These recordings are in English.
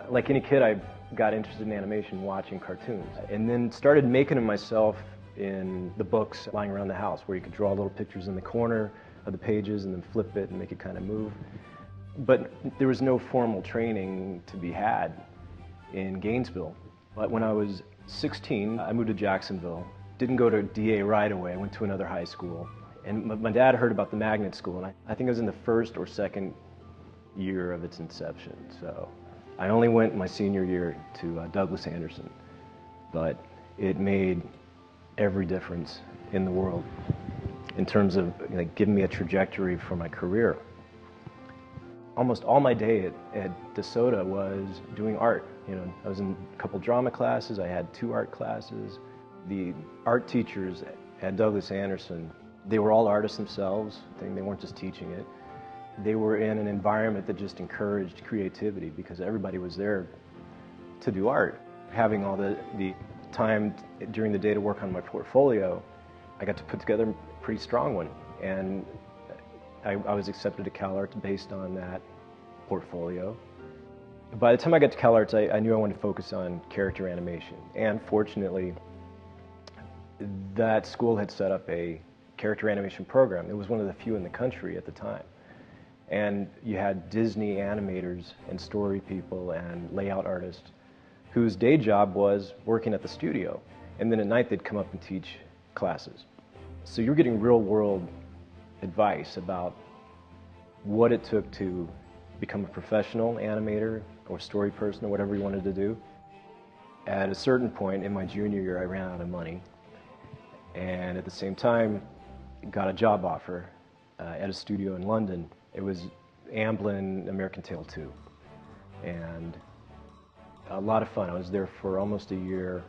Like any kid, I got interested in animation watching cartoons, and then started making them myself in the books lying around the house, where you could draw little pictures in the corner of the pages and then flip it and make it kind of move. But there was no formal training to be had in Gainesville. But when I was 16, I moved to Jacksonville. Didn't go to DA right away. I went to another high school. And my dad heard about the Magnet School, and I think I was in the first or second year of its inception. So I only went my senior year to Douglas Anderson, but it made every difference in the world in terms of giving me a trajectory for my career. Almost all my day at DeSoto was doing art. I was in a couple drama classes, I had 2 art classes. The art teachers at Douglas Anderson, they were all artists themselves. They weren't just teaching it. They were in an environment that just encouraged creativity because everybody was there to do art. Having all the time during the day to work on my portfolio, I got to put together a pretty strong one. And I was accepted to CalArts based on that portfolio. By the time I got to CalArts, I knew I wanted to focus on character animation. And fortunately, that school had set up a character animation program. It was one of the few in the country at the time. And you had Disney animators and story people and layout artists whose day job was working at the studio. And then at night they'd come up and teach classes. So you're getting real world advice about what it took to become a professional animator or story person or whatever you wanted to do. At a certain point in my junior year, I ran out of money. And at the same time, got a job offer at a studio in London. It was Amblin American Tail 2. And a lot of fun. I was there for almost a year.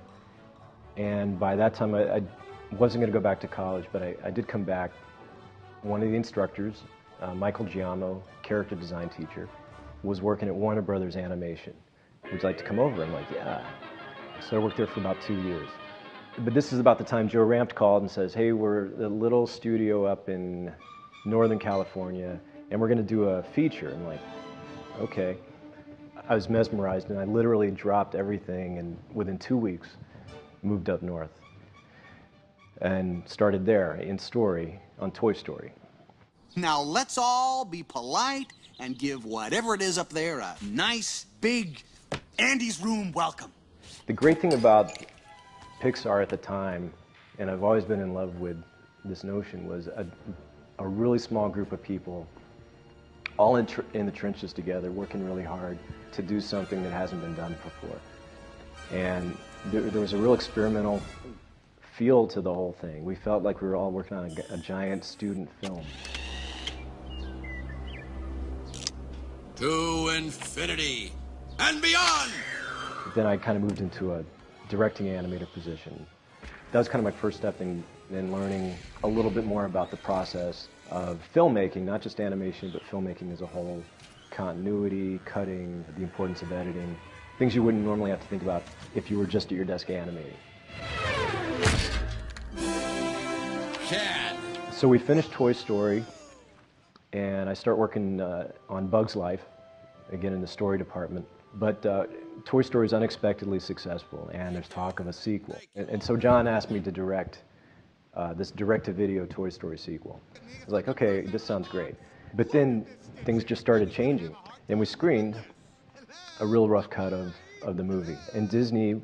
And by that time, I wasn't going to go back to college, but I did come back. One of the instructors, Michael Giamo, character design teacher, was working at Warner Brothers Animation. Would you like to come over? I'm like, yeah. So I worked there for about 2 years. But this is about the time Joe Ranft called and says, hey, we're a little studio up in Northern California, and we're going to do a feature. I'm like, okay. I was mesmerized, and I literally dropped everything, and within 2 weeks, moved up north and started there in Story, on Toy Story. Now let's all be polite and give whatever it is up there a nice, big Andy's Room welcome. The great thing about Pixar at the time, and I've always been in love with this notion, was a really small group of people all in the trenches together, working really hard to do something that hasn't been done before. And there was a real experimental feel to the whole thing. We felt like we were all working on a giant student film. To infinity and beyond! Then I kind of moved into a directing animator position. That was kind of my first step in learning a little bit more about the process of filmmaking, not just animation, but filmmaking as a whole. Continuity, cutting, the importance of editing, things you wouldn't normally have to think about if you were just at your desk animating. Cad. So we finished Toy Story, and I start working on Bug's Life, again in the story department. But Toy Story is unexpectedly successful, and there's talk of a sequel. And so John asked me to direct this direct-to-video Toy Story sequel. I was like, okay, this sounds great. But then things just started changing, and we screened a real rough cut of the movie. And Disney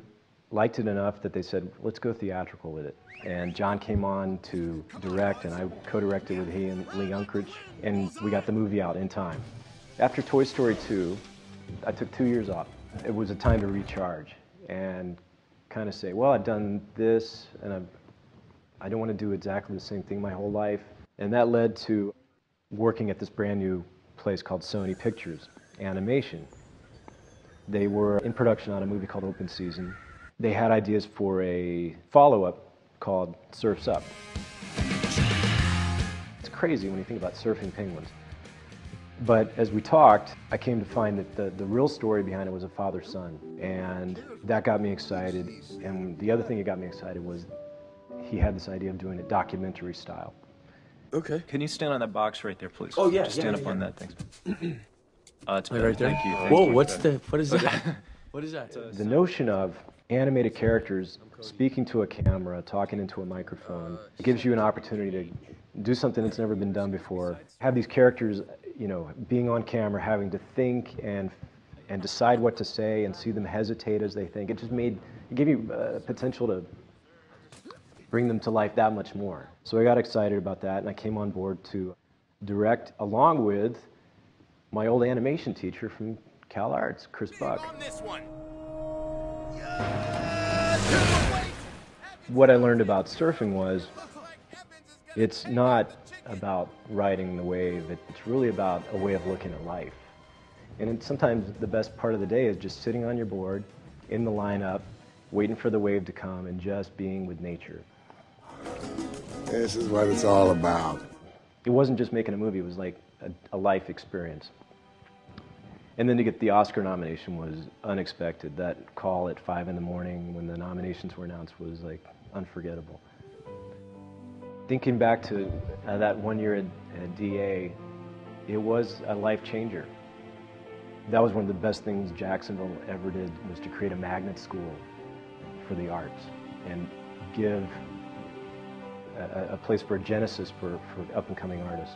liked it enough that they said, let's go theatrical with it. And John came on to direct, and I co-directed with he and Lee Unkrich, and we got the movie out in time. After Toy Story 2, I took 2 years off. It was a time to recharge and kind of say, well, I've done this, and I don't want to do exactly the same thing my whole life. And that led to working at this brand new place called Sony Pictures Animation. They were in production on a movie called Open Season. They had ideas for a follow-up called Surf's Up. It's crazy when you think about surfing penguins. But as we talked, I came to find that the real story behind it was a father-son. And that got me excited. And the other thing that got me excited was he had this idea of doing it documentary style. Okay. Can you stand on that box right there, please? Oh, yeah, Just yeah, stand yeah, up on yeah. that, thanks. It's Right there? Thank you. Thank Whoa, you. what is that? What is that? The notion of animated characters speaking to a camera, talking into a microphone, gives you an opportunity to do something that's never been done before. Have these characters, you know, being on camera, having to think and decide what to say and see them hesitate as they think. It gave you potential to bring them to life that much more. So I got excited about that, and I came on board to direct along with my old animation teacher from Cal Arts, Chris Buck. What I learned about surfing was it's not about riding the wave, it's really about a way of looking at life. And sometimes the best part of the day is just sitting on your board, in the lineup, waiting for the wave to come and just being with nature. This is what it's all about. It wasn't just making a movie, it was like a life experience. And then to get the Oscar nomination was unexpected. That call at 5 in the morning when the nominations were announced was like unforgettable. Thinking back to that 1 year at DA, it was a life changer. That was one of the best things Jacksonville ever did, was to create a magnet school for the arts and give a place for a genesis for up-and-coming artists.